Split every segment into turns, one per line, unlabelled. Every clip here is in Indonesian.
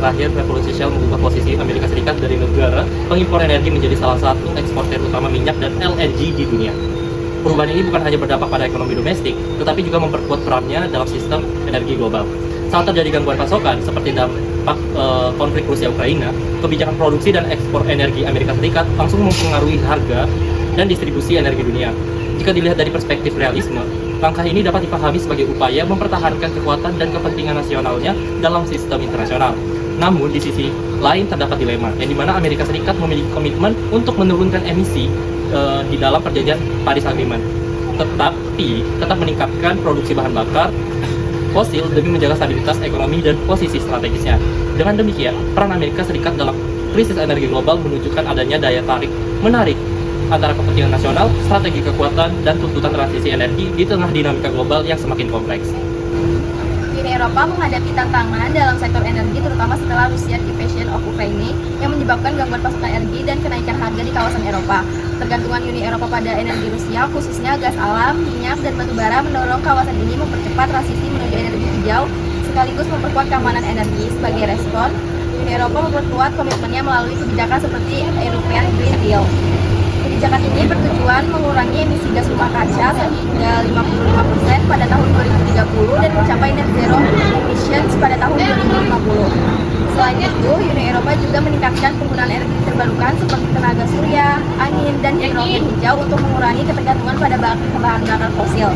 terakhir revolusi Shell mengubah posisi Amerika Serikat dari negara pengimpor energi menjadi salah satu eksportir utama minyak dan LNG di dunia. Perubahan ini bukan hanya berdampak pada ekonomi domestik, tetapi juga memperkuat perannya dalam sistem energi global. Saat terjadi gangguan pasokan, seperti dampak konflik Rusia-Ukraina, kebijakan produksi dan ekspor energi Amerika Serikat langsung mempengaruhi harga dan distribusi energi dunia. Jika dilihat dari perspektif realisme, langkah ini dapat dipahami sebagai upaya mempertahankan kekuatan dan kepentingan nasionalnya dalam sistem internasional. Namun, di sisi lain terdapat dilema, yang dimana Amerika Serikat memiliki komitmen untuk menurunkan emisi di dalam perjanjian Paris Agreement, tetapi tetap meningkatkan produksi bahan bakar fosil demi menjaga stabilitas ekonomi dan posisi strategisnya. Dengan demikian, peran Amerika Serikat dalam krisis energi global menunjukkan adanya daya tarik menarik antara kepentingan nasional, strategi kekuatan, dan tuntutan transisi energi di tengah dinamika global yang semakin kompleks.
Uni Eropa menghadapi tantangan dalam sektor energi terutama setelah Russian invasion of Ukraine yang menyebabkan gangguan pasokan energi dan kenaikan harga di kawasan Eropa. Tergantungan Uni Eropa pada energi Rusia, khususnya gas alam, minyak, dan batu bara mendorong kawasan ini mempercepat transisi menuju energi hijau sekaligus memperkuat keamanan energi. Sebagai respon, Uni Eropa memperkuat komitmennya melalui kebijakan seperti European Green Deal. Kebijakan ini bertujuan mengurangi emisi gas rumah kaca sehingga 55% pada tahun 2030 dan mencapai net zero emissions pada tahun 2050. Selain itu, Uni Eropa juga meningkatkan penggunaan energi terbarukan seperti tenaga surya, angin, dan hidrogen hijau untuk mengurangi ketergantungan pada bahan bakar fosil.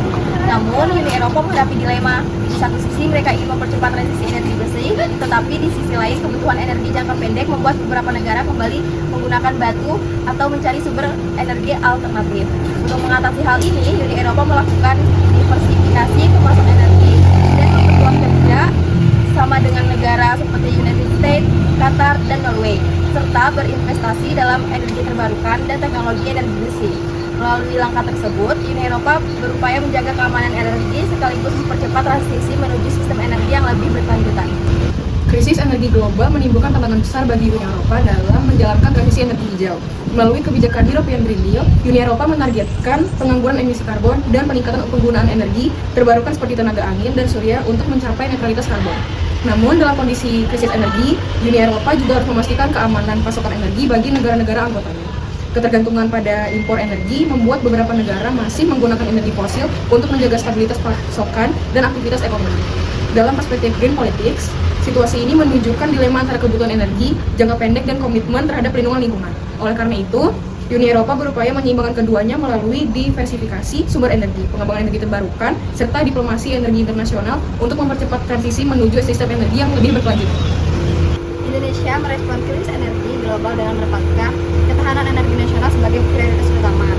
Namun, Uni Eropa menghadapi dilema. Di satu sisi, mereka ingin mempercepat transisi energi bersih, tetapi di sisi lain, kebutuhan energi jangka pendek membuat beberapa negara kembali menggunakan batu atau mencari sumber energi alternatif. Untuk mengatasi hal ini, Uni Eropa melakukan diversifikasi pemasok energi dan memperkuat kerja sama dengan negara seperti United States, Qatar, dan Norway, serta berinvestasi dalam energi terbarukan dan teknologi energi bersih. Melalui langkah tersebut, Uni Eropa berupaya menjaga keamanan energi sekaligus mempercepat transisi menuju sistem energi yang lebih berkelanjutan.
Krisis energi global menimbulkan tantangan besar bagi Uni Eropa dalam menjalankan transisi energi hijau. Melalui kebijakan European Green Deal, Uni Eropa menargetkan pengangguran emisi karbon dan peningkatan penggunaan energi terbarukan seperti tenaga angin dan surya untuk mencapai netralitas karbon. Namun, dalam kondisi krisis energi, Uni Eropa juga harus memastikan keamanan pasokan energi bagi negara-negara anggotanya. Ketergantungan pada impor energi membuat beberapa negara masih menggunakan energi fosil untuk menjaga stabilitas pasokan dan aktivitas ekonomi. Dalam perspektif green politics, situasi ini menunjukkan dilema antara kebutuhan energi, jangka pendek, dan komitmen terhadap perlindungan lingkungan. Oleh karena itu, Uni Eropa berupaya menyeimbangkan keduanya melalui diversifikasi sumber energi, pengembangan energi terbarukan, serta diplomasi energi internasional untuk mempercepat transisi menuju sistem energi yang lebih berkelanjutan.
Indonesia merespon krisis energi global dengan menempatkan ketahanan energi nasional sebagai prioritas utama.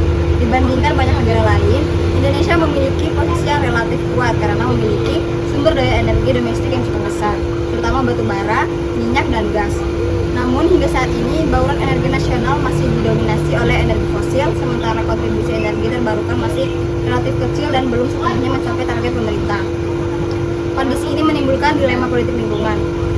Dibandingkan banyak negara lain, Indonesia memiliki posisi yang relatif kuat karena memiliki sumber daya energi domestik yang cukup besar, terutama batu bara, minyak, dan gas. Namun hingga saat ini, bauran energi nasional masih didominasi oleh energi fosil, sementara kontribusi energi terbarukan masih relatif kecil dan belum sepenuhnya mencapai target pemerintah. Kondisi ini menimbulkan dilema politik lingkungan.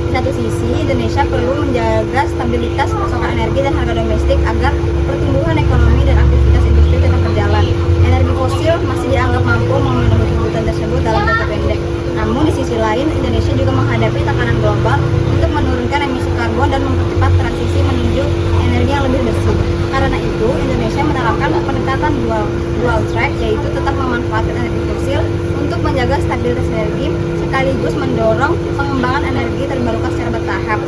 Di satu sisi, Indonesia perlu menjaga stabilitas pasokan energi dan harga domestik agar pertumbuhan ekonomi dan aktivitas industri tetap berjalan. Energi fosil masih dianggap mampu memenuhi kebutuhan tersebut dalam jangka pendek. Namun di sisi lain, Indonesia juga menghadapi tekanan global untuk menurunkan emisi karbon dan mempercepat transisi menuju energi yang lebih bersih. Karena itu, Indonesia menerapkan pendekatan dual track, yaitu tetap memanfaatkan energi fosil untuk menjaga stabilitas energi sekaligus mendorong pengembangan energi terbarukan secara bertahap.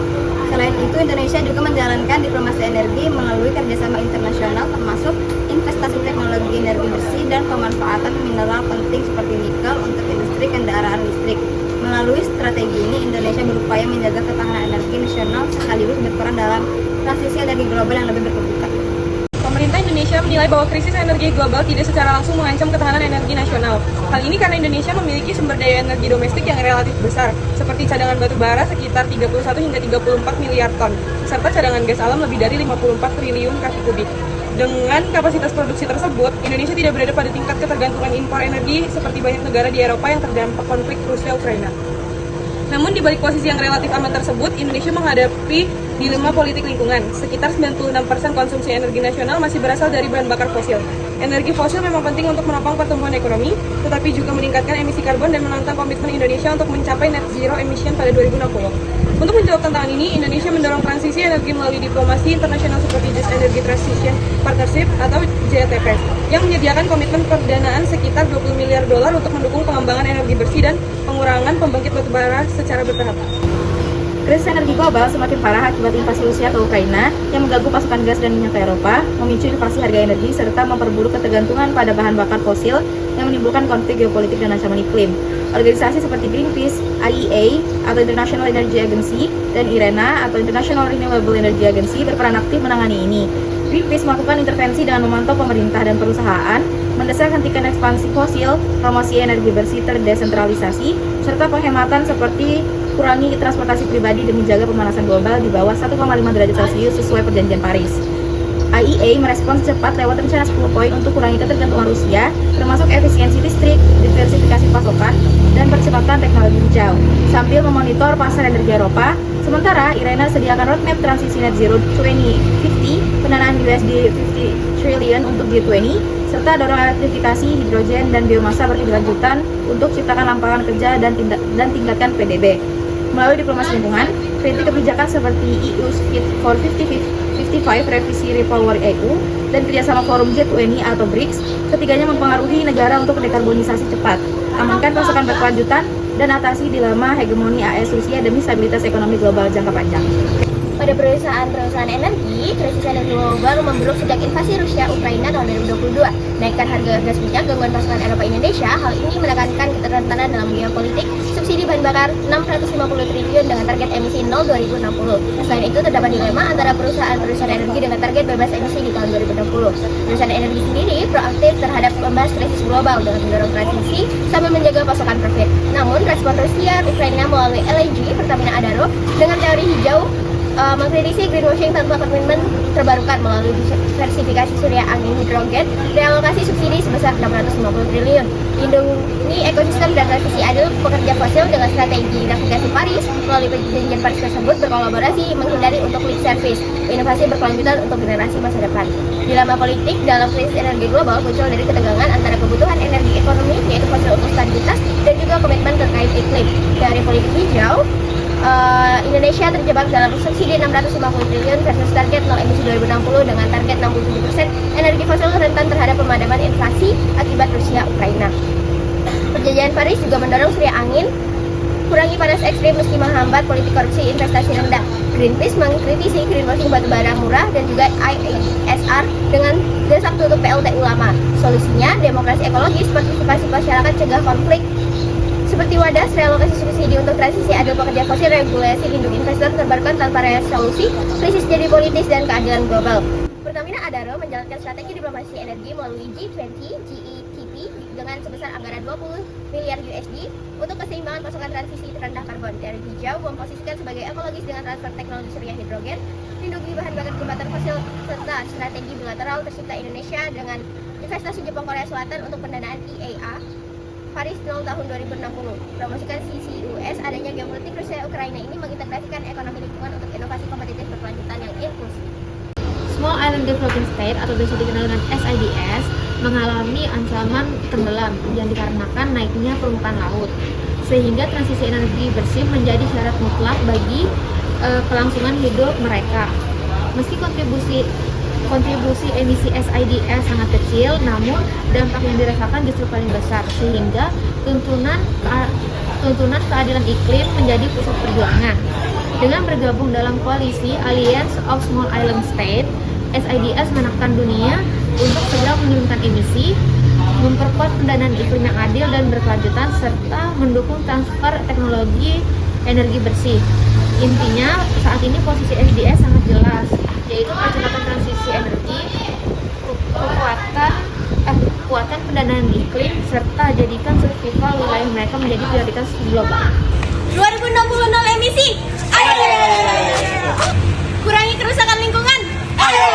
Selain itu, Indonesia juga menjalankan diplomasi energi melalui kerjasama internasional termasuk investasi teknologi energi bersih dan pemanfaatan mineral penting seperti nikel untuk industri kendaraan listrik. Melalui strategi ini, Indonesia berupaya menjaga ketahanan energi nasional sekaligus berperan dalam transisi energi global yang lebih berkelanjutan.
Pemerintah Indonesia menilai bahwa krisis energi global tidak secara langsung mengancam ketahanan energi nasional. Hal ini karena Indonesia memiliki sumber daya energi domestik yang relatif besar, seperti cadangan batu bara sekitar 31 hingga 34 miliar ton, serta cadangan gas alam lebih dari 54 triliun kaki kubik. Dengan kapasitas produksi tersebut, Indonesia tidak berada pada tingkat ketergantungan impor energi seperti banyak negara di Eropa yang terdampak konflik Rusia-Ukraina. Namun di balik posisi yang relatif aman tersebut, Indonesia menghadapi Dilema politik lingkungan, sekitar 96% konsumsi energi nasional masih berasal dari bahan bakar fosil. Energi fosil memang penting untuk menopang pertumbuhan ekonomi, tetapi juga meningkatkan emisi karbon dan menantang komitmen Indonesia untuk mencapai net zero emission pada 2060. Untuk menjawab tantangan ini, Indonesia mendorong transisi energi melalui diplomasi internasional seperti Just Energy Transition Partnership atau JETP, yang menyediakan komitmen perdanaan sekitar $20 miliar untuk mendukung pengembangan energi bersih dan pengurangan pembangkit batubara secara bertahap.
Krisis energi global semakin parah akibat invasi Rusia ke Ukraina yang mengganggu pasokan gas dan minyak ke Eropa, memicu inflasi harga energi, serta memperburuk ketergantungan pada bahan bakar fosil yang menimbulkan konflik geopolitik dan ancaman iklim. Organisasi seperti Greenpeace, IEA atau International Energy Agency, dan IRENA atau International Renewable Energy Agency berperan aktif menangani ini. Greenpeace melakukan intervensi dengan memantau pemerintah dan perusahaan, mendesak hentikan ekspansi fosil, promosi energi bersih terdesentralisasi, serta penghematan seperti kurangi transportasi pribadi demi jaga pemanasan global di bawah 1,5 derajat Celcius sesuai perjanjian Paris. IEA merespons cepat lewat rencana 10 poin untuk kurangi ketergantungan Rusia, termasuk efisiensi listrik, diversifikasi pasokan, dan percepatan teknologi hijau, sambil memonitor pasar energi Eropa. Sementara, IRENA sediakan roadmap transisi net zero 2050, pendanaan USD 50 triliun untuk G20, serta dorong elektrifikasi, hidrogen, dan biomasa berkelanjutan untuk ciptakan lapangan kerja dan tingkatkan PDB. Melalui diplomasi lingkungan, kritik kebijakan seperti EU's Fit for 55 revisi Repower EU dan kerjasama forum G20 atau BRICS, ketiganya mempengaruhi negara untuk dekarbonisasi cepat, amankan pasokan berkelanjutan, dan atasi dilema hegemoni AS Rusia demi stabilitas ekonomi global jangka panjang.
Pada perusahaan energi, krisis energi global memburuk sejak invasi Rusia Ukraina tahun 2022. Naikkan harga gas minyak, gangguan pasokan Eropa Indonesia, hal ini menekankan ketergantungan dalam geopolitik, subsidi bahan bakar 650 triliun dengan target emisi 0 2060. Selain itu, terdapat dilema antara perusahaan energi dengan target bebas emisi di tahun 2060. Perusahaan energi sendiri proaktif terhadap membahas krisis global dengan mendorong transisi sambil menjaga pasokan profit. Namun, respon Rusia Ukraina melalui LNG Pertamina Adaro dengan teori hijau mengkritisi greenwashing tanpa komitmen terbarukan melalui diversifikasi surya angin hidrogen, realokasi subsidi sebesar 650 triliun, lindungi ekosistem dan transisi adil pekerja fosil dengan strategi navigasi Paris. Melalui perjanjian Paris tersebut berkolaborasi menghindari untuk lip service, inovasi berkelanjutan untuk generasi masa depan. Dilema politik dalam krisis energi global muncul dari ketegangan antara kebutuhan energi ekonomi, yaitu fosil untuk stabilitas, dan juga komitmen terkait iklim. Dari politik hijau, Indonesia terjebak dalam subsidi 650 triliun versus target 0 emisi 2060 dengan target 67% energi fosil rentan terhadap pemadaman inflasi akibat Rusia Ukraina. Perjanjian Paris juga mendorong surya angin, kurangi panas ekstrim meski menghambat politik korupsi investasi rendah. Greenpeace mengkritisi greenwashing batubara murah dan juga ISR dengan desak tutup PLTU lama. Solusinya, demokrasi ekologis, partisipasi masyarakat, cegah konflik seperti wadah, realokasi subsidi untuk transisi adil pekerja fosil, regulasi lindung investor terbarukan tanpa resolusi krisis jadi politis dan keadilan global. Pertamina Adaro menjalankan strategi diplomasi energi melalui G20 GETP dengan sebesar anggaran 20 miliar USD untuk keseimbangan pasokan transisi rendah karbon. Dari hijau memposisikan sebagai ekologis dengan transfer teknologi surya hidrogen, lindungi bahan bakar jembatan fosil, serta strategi bilateral tercipta Indonesia dengan investasi Jepang Korea Selatan untuk pendanaan IEA Paris 0 tahun 2060. Promosikan CCUS, adanya geopolitik Rusia Ukraina ini mengintegrasikan ekonomi lingkungan untuk inovasi kompetitif berkelanjutan yang inklusif.
Small Island Developing State atau biasa dikenal dengan SIDS mengalami ancaman tenggelam yang dikarenakan naiknya permukaan laut, sehingga transisi energi bersih menjadi syarat mutlak bagi kelangsungan hidup mereka. Meski kontribusi emisi SIDS sangat kecil, namun dampak yang dirasakan justru paling besar, sehingga tuntunan keadilan iklim menjadi pusat perjuangan. Dengan bergabung dalam koalisi Alliance of Small Island States, SIDS menekan dunia untuk segera menurunkan emisi, memperkuat pendanaan iklim yang adil dan berkelanjutan, serta mendukung transfer teknologi energi bersih. Intinya, saat ini posisi SIDS sangat jelas, yaitu percepatan transisi energi, kekuatan pendanaan iklim, serta jadikan survival wilayah mereka menjadi prioritas global.
2060 nol emisi. Ayo! Kurangi kerusakan lingkungan. Ayo!